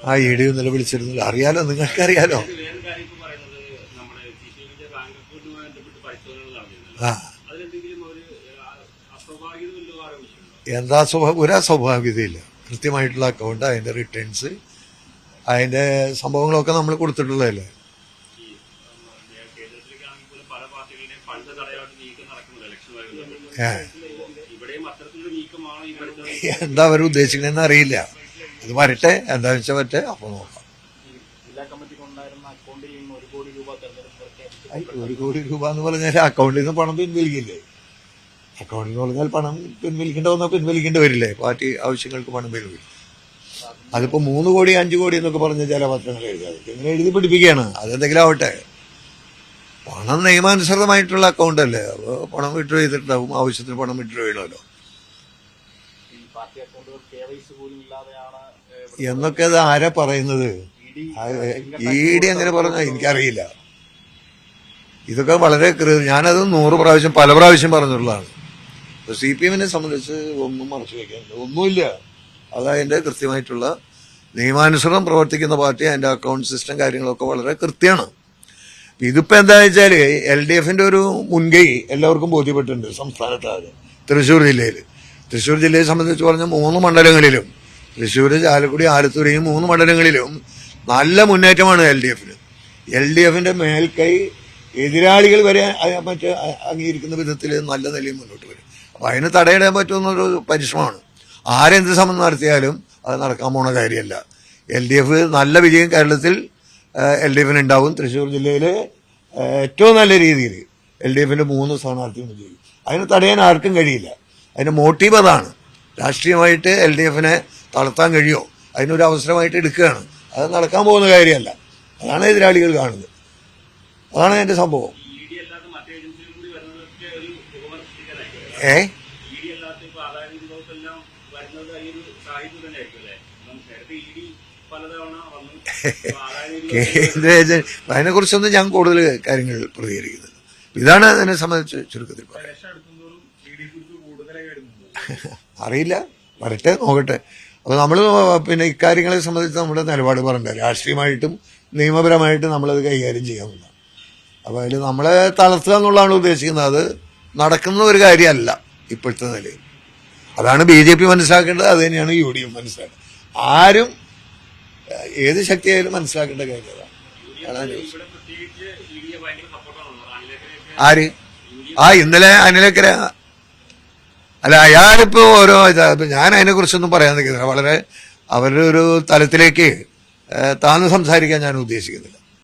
ആ E D ഇന്നലെ വിളിച്ചിരുന്നില്ല. അറിയാലോ, നിങ്ങൾക്കറിയാലോ. ആ എന്താ ഒരു അസ്വാഭാവികതയില്ല. കൃത്യമായിട്ടുള്ള അക്കൗണ്ട്, അതിന്റെ റിട്ടേൺസ്, അതിന്റെ സംഭവങ്ങളൊക്കെ നമ്മൾ കൊടുത്തിട്ടുള്ളതല്ലേ. എന്താ അവർ ഉദ്ദേശിക്കണെന്ന് അറിയില്ല. അത് വരട്ടെ, എന്താ വെച്ചാൽ വരട്ടെ, അപ്പൊ നോക്കാം. 1 കോടി രൂപ എന്ന് പറഞ്ഞാൽ അക്കൗണ്ടിൽ നിന്ന് പണം പിൻവലിക്കില്ലേ? അക്കൗണ്ടിൽ നിന്ന് പറഞ്ഞാൽ പണം പിൻവലിക്കേണ്ട വന്നാൽ പിൻവലിക്കേണ്ടി വരില്ലേ? പാർട്ടി ആവശ്യങ്ങൾക്ക് പണം പിൻവലിക്കും. അതിപ്പോ 3 കോടി 5 കോടി എന്നൊക്കെ പറഞ്ഞ ചില പത്രങ്ങൾ എഴുതാതെ ഇങ്ങനെ എഴുതി പിടിപ്പിക്കുകയാണ്. അതെന്തെങ്കിലും ആവട്ടെ. പണം നിയമാനുസൃതമായിട്ടുള്ള അക്കൗണ്ട് അല്ലേ, അപ്പോൾ പണം വിഡ്രോ ചെയ്തിട്ടുണ്ടാവും. ആവശ്യത്തിന് പണം വിഡ്രോ ചെയ്യണമല്ലോ. എന്നൊക്കെ അത് ആരാ പറയുന്നത്? ഇ ഡി അങ്ങനെ പറഞ്ഞ എനിക്കറിയില്ല. ഇതൊക്കെ വളരെ ഞാനത് 100 പ്രാവശ്യം പല പ്രാവശ്യം പറഞ്ഞിട്ടുള്ളതാണ്. CPM-നെ സംബന്ധിച്ച് ഒന്നും മറച്ചു വയ്ക്കാനില്ല, ഒന്നുമില്ല. അതതിന്റെ കൃത്യമായിട്ടുള്ള നിയമാനുസൃതം പ്രവർത്തിക്കുന്ന പാർട്ടി. അതിന്റെ അക്കൗണ്ട് സിസ്റ്റം കാര്യങ്ങളൊക്കെ വളരെ കൃത്യമാണ്. ഇതിപ്പോ എന്താ വെച്ചാല് LDF-ന്റെ ഒരു മുൻകൈ എല്ലാവർക്കും ബോധ്യപ്പെട്ടിട്ടുണ്ട് സംസ്ഥാനത്താകെ. തൃശ്ശൂർ ജില്ലയെ സംബന്ധിച്ച് പറഞ്ഞ 3 മണ്ഡലങ്ങളിലും, തൃശ്ശൂർ, ചാലക്കുടി, ആലത്തൂർ, ഈ 3 മണ്ഡലങ്ങളിലും നല്ല മുന്നേറ്റമാണ് LDF-ന്. LDF-ന്റെ മേൽക്കൈ എതിരാളികൾ വരെ മറ്റ് അംഗീകരിക്കുന്ന വിധത്തിൽ നല്ല നിലയിൽ മുന്നോട്ട് വരും. അപ്പൊ അതിന് തടയിടാൻ പറ്റുന്നൊരു പരിശ്രമമാണ്. ആരെന്ത് ശ്രമം നടത്തിയാലും അത് നടക്കാൻ പോണ കാര്യമല്ല. LDF നല്ല വിജയം കേരളത്തിൽ LDF-ന് ഉണ്ടാവും. തൃശ്ശൂർ ജില്ലയിലെ ഏറ്റവും നല്ല രീതിയിൽ LDF-ന്റെ 3 സ്ഥാനാർത്ഥികൾ വിജയിക്കും. അതിന് തടയാൻ ആർക്കും കഴിയില്ല. അതിന്റെ മോട്ടീവ് അതാണ്. രാഷ്ട്രീയമായിട്ട് LDF-നെ തളർത്താൻ കഴിയുമോ, അതിനൊരു അവസരമായിട്ട് എടുക്കുകയാണ്. അത് നടക്കാൻ പോകുന്ന കാര്യമല്ല. അതാണ് എതിരാളികൾ കാണുന്നത്. അതാണ് അതിന്റെ സംഭവം. കേന്ദ്ര ഏജൻസി അതിനെ കുറിച്ചൊന്നും ഞാൻ കൂടുതൽ കാര്യങ്ങൾ പ്രതികരിക്കുന്നില്ല. ഇതാണ് അതിനെ സംബന്ധിച്ച് ചുരുക്കത്തിൽ പറയാം. അറിയില്ല, വരട്ടെ, നോക്കട്ടെ. അപ്പൊ നമ്മൾ പിന്നെ ഇക്കാര്യങ്ങളെ സംബന്ധിച്ച് നമ്മുടെ നിലപാട് പറഞ്ഞില്ല. രാഷ്ട്രീയമായിട്ടും നിയമപരമായിട്ടും നമ്മളത് കൈകാര്യം ചെയ്യാവുന്നതാണ്. അപ്പൊ അതിൽ നമ്മളെ തളർത്തുക എന്നുള്ളതാണ് ഉദ്ദേശിക്കുന്നത്. അത് നടക്കുന്ന ഒരു കാര്യമല്ല ഇപ്പോഴത്തെ നിലയിൽ. അതാണ് BJP മനസ്സിലാക്കേണ്ടത്. അത് തന്നെയാണ് UDF മനസ്സിലാക്കേണ്ടത്. ആരും ഏത് ശക്തിയായാലും മനസ്സിലാക്കേണ്ട കാര്യം അതാണ്. ആര്? ഇന്നലെ അനിലേക്കര അല്ല, അയാളിപ്പോ ഓരോ ഞാൻ അതിനെ കുറിച്ചൊന്നും പറയാൻ നിൽക്കുന്നില്ല. വളരെ അവരുടെ ഒരു തലത്തിലേക്ക് താന്ന് സംസാരിക്കാൻ ഞാൻ ഉദ്ദേശിക്കുന്നില്ല.